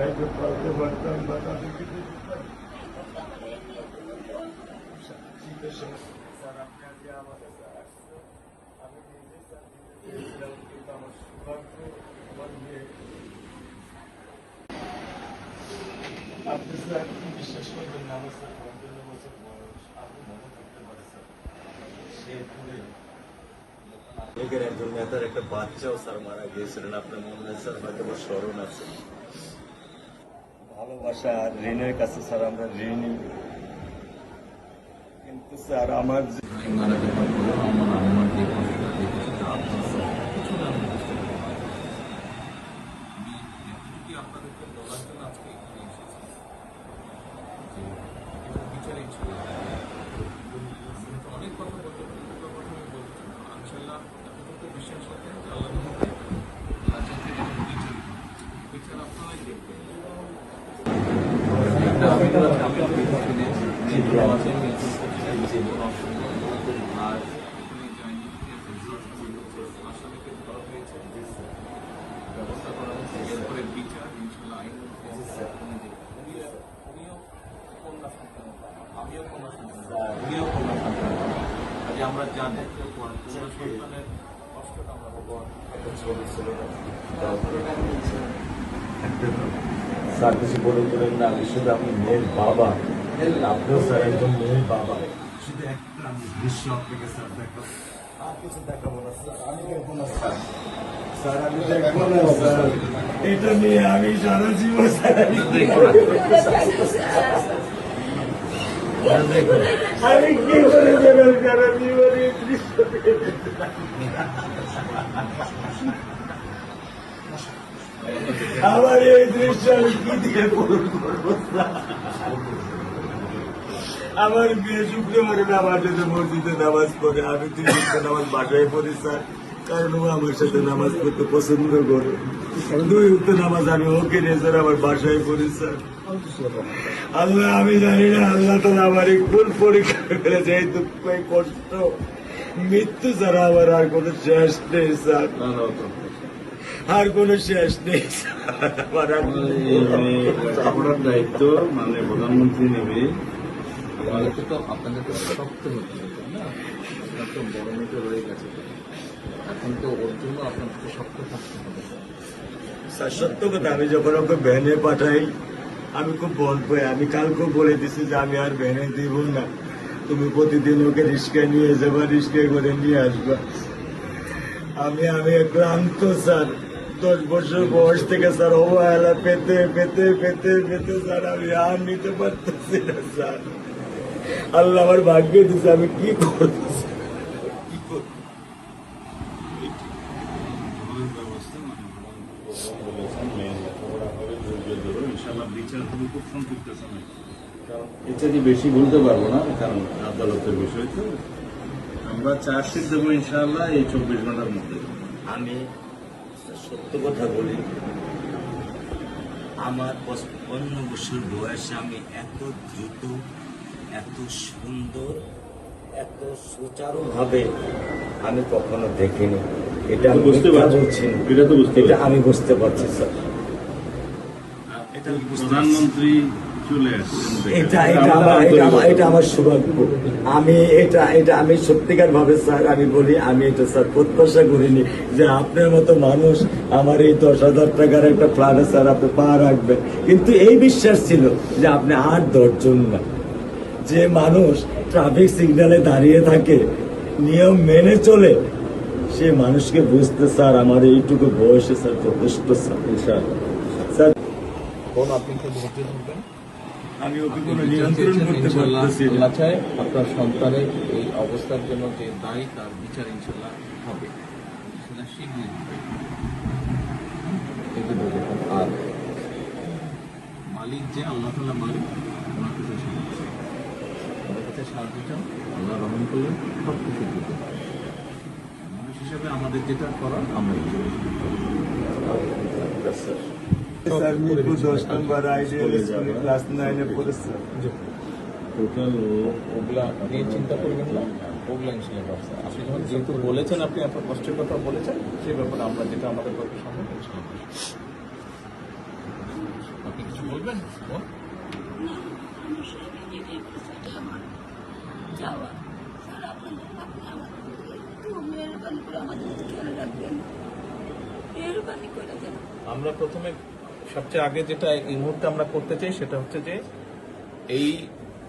দায়িত্ব পালতে পারতাম বা তাদেরকে স্যার আপনি আজকে আমার কাছে আসছেন, আমি নিজে স্যার দিয়েছিলাম, কিন্তু আমার সৌভাগ্য আমার মেয়ে। আপনি স্যার বিশ্বাস করবেন না, আমার স্যার 55 বছর বয়স, আপনি মনে করতে পারে স্যার শেরপুরে লীগের একজন নেতার একটা বাচ্চাও স্যার মারা গিয়েছিলেন, আপনার মনে হয় স্যার হয়তো বা স্মরণ আছে। ভালোবাসা আর ঋণের কাছে স্যার আমরা ঋণী, কিন্তু স্যার আমার মারা যাওয়ার পরে আমার আম্মার যে কষ্টটা দেখেছি আপনার কিছুটা আমি বুঝতে পারি। আমি এতটুকু আপনাদেরকে বলার জন্য আজকে এখানে এসেছি যে এটা বিচারই ছিল। অনেক কথা বলতে পারি, কথা আমি বলতে চাই ইনশাল্লাহ এতটুকু বিশ্বাস রাখেন যে আল্লাহ বিচার আপনারাই দেখবেন। আর আসামিকে ধরা হয়েছে, ব্যবস্থা করা হয়েছে, এরপরে বিচার ইনশাল্লাহ আইন উনিও কন্যা সন্তান, আমিও কন্যা সন্তান, উনিও কন্যা সন্তান। আজ আমরা জানি কন্যা সন্তানের কষ্টটা আমরা ছবি ছিল স্যার কিছু বলে তোলেন না, আমি শুধু আপনি মেয়ের বাবা, আপনিও স্যার একজন মেয়ের বাবা। শুধু একটা আমি দৃশ্য আপনাকে স্যার দেখো, আর কিছু দেখাবো না স্যার, আমি দেখবো না স্যার, স্যার আমি দেখবো না স্যার, এটা নিয়ে আমি সারা জীবন স্যার আমি কি করে দেবেন সারা জীবনে দৃশ্য আমার এই দৃশ্য আমি কি দিয়ে পূরণ করবো? আমার বিয়ে শুক্রবারে আমার সাথে মসজিদে নামাজ পড়ে, আমি 3 নামাজ বাসায় পড়ি স্যার, কারণ ও আমার সাথে নামাজ পড়তে পছন্দ করে। 2 নামাজ আমি ওকে নিয়ে স্যার আমার বাসায় পড়ি স্যার। আল্লাহ আমি জানি না, আল্লাহ তো আমার কোন পরীক্ষা ফেলেছে, এই দুঃখ এই কষ্ট মৃত্যু ছাড়া আমার আর কোনো শেষ নেই স্যার, আর কোনো শেষ নেই। আপনার দায়িত্ব মানে প্রধানমন্ত্রী নেবে, আমাদেরকে তো আপনাদেরকে শক্ত হতে হবে না, আপনার তো বড় মেয়েটা রয়ে গেছে, এখন তো ওর জন্য আপনাদেরকে শক্ত থাকতে হবে। স্যার সত্য কথা, আমি যখন ওকে ভ্যানে পাঠাই আমি খুব বল পাই, আমি কালকেও বলে দিছি যে আমি আর ভ্যানে দিব না, তুমি প্রতিদিন ওকে রিস্কায় নিয়ে যাবা, রিস্কায় করে নিয়ে আসবা। আমি ক্লান্ত স্যার, 10 বছর বয়স থেকে স্যার অবহেলা পেতে পেতে পেতে পেতে স্যার আমি আর নিতে পারতেছি না স্যার। আল্লাহ আমার ভাগ্যে দিচ্ছে, আমি কি করবো কি করবো? ব্যবস্থা বলেছেন মেয়ের লেখাপড়া হবে, ধৈর্য ধরো, ইনশাল্লাহ বিচার তুমি খুব সংক্ষিপ্ত সময়, কারণ এটা যে বেশি বলতে পারবো না, কারণ আদালতের বিষয় তো। আমরা চার্জশিট দেবো ইনশাল্লাহ এই 24 ঘন্টার মধ্যে। আমি সত্য কথা বলি, আমার 55 বছর বয়সে আমি এত দ্রুত, এত সুন্দর, এত সুচারুভাবে আমি কখনো দেখিনি। এটা আমি বুঝতে পারছি, এটা তো বুঝতে এটা পারছি। আমি বুঝতে পারছি স্যার, এটা আমি বুঝতে পারছি। প্রধানমন্ত্রী চলে আসছেন, এটা আমার সৌভাগ্য। আমি সত্যিকার ভাবে স্যার আমি বলি, আমি এটা স্যার প্রত্যাশা করিনি যে আপনার মতো মানুষ আমার এই 10,000 টাকার একটা ফ্ল্যাটে স্যার আপনি পা রাখবেন, কিন্তু এই বিশ্বাস ছিল যে আপনি 8-10 জন না, যে মানুষ ট্রাফিক সিগন্যালে দাঁড়িয়ে থাকে, নিয়ম মেনে চলে, সে মানুষকে বুঝতে স্যার আমার এইটুকু বয়সে স্যার যথেষ্ট স্যার। স্যার কোন আপনি কি ধৈর্য ধরবেন, আমি ওকে কোনো নিয়ন্ত্রণ করতে পারতেছি না। আল্লাহ চায় আপনার সন্তানের এই অবস্থার জন্য যে দায়ী তার বিচার ইনশাল্লাহ হবে, সেটা শীঘ্রই হবে। আর মালিক যে আল্লাহ তাআলা মালিক, ওনার কাছে সাহায্য, ওনার কাছে সাহায্য চাও, আল্লাহ রহম করলেন সব কিছু দিতে পারে। মানুষ হিসাবে আমাদের যেটা করার আমরা স্যার মিরপুর 10 নম্বর আইডিয়াল স্কুলে ক্লাস 9-এ পড়েছে। টোটাল ওগুলা নিয়ে চিন্তা করবেন না, ওগুলা ইনশাল্লাহ ব্যবস্থা। আপনি যখন যেহেতু বলেছেন, আপনি আপনার কষ্টের কথা বলেছেন, সেই ব্যাপারে আমরা যেটা আমাদের পক্ষে সম্ভব ইনশাল্লাহ। আপনি বলবেন বোন? না, আমার স্বামী যেটাই করছে, এটা আমার চাওয়া। স্যার, আপনি আমাদের একটু মেহরবানি করে আমাদের খেয়াল রাখবেন, মেহরবানি করে দেন। আমরা প্রথমে সবচেয়ে আগে যেটা এই মুহূর্তে আমরা করতে চাই সেটা হচ্ছে যে এই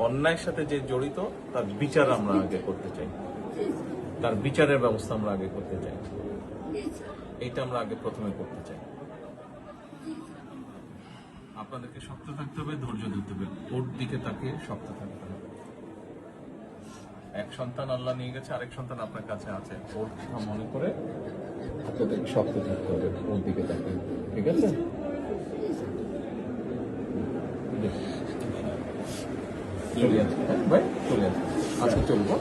অন্যায়ের সাথে যে জড়িত তার বিচার আমরা আগে করতে চাই, জি স্যার, তার বিচারের ব্যবস্থা আমরা আগে করতে চাই, জি স্যার, এইটা আমরা আগে প্রথমে করতে চাই। জি স্যার। আপনাদেরকে শক্ত থাকতে হবে, ধৈর্য ধরতে হবে, ওর দিকে তাকে শক্ত থাকতে হবে। এক সন্তান আল্লাহ নিয়ে গেছে, আরেক সন্তান আপনার কাছে আছে, ওর কথা মনে করে আপনাদেরকে শক্ত থাকতে হবে, ওর দিকে তাকে, ঠিক আছে? চলে আসবে, হ্যাঁ ভাই, চলে আসবে, আজকে চলবো।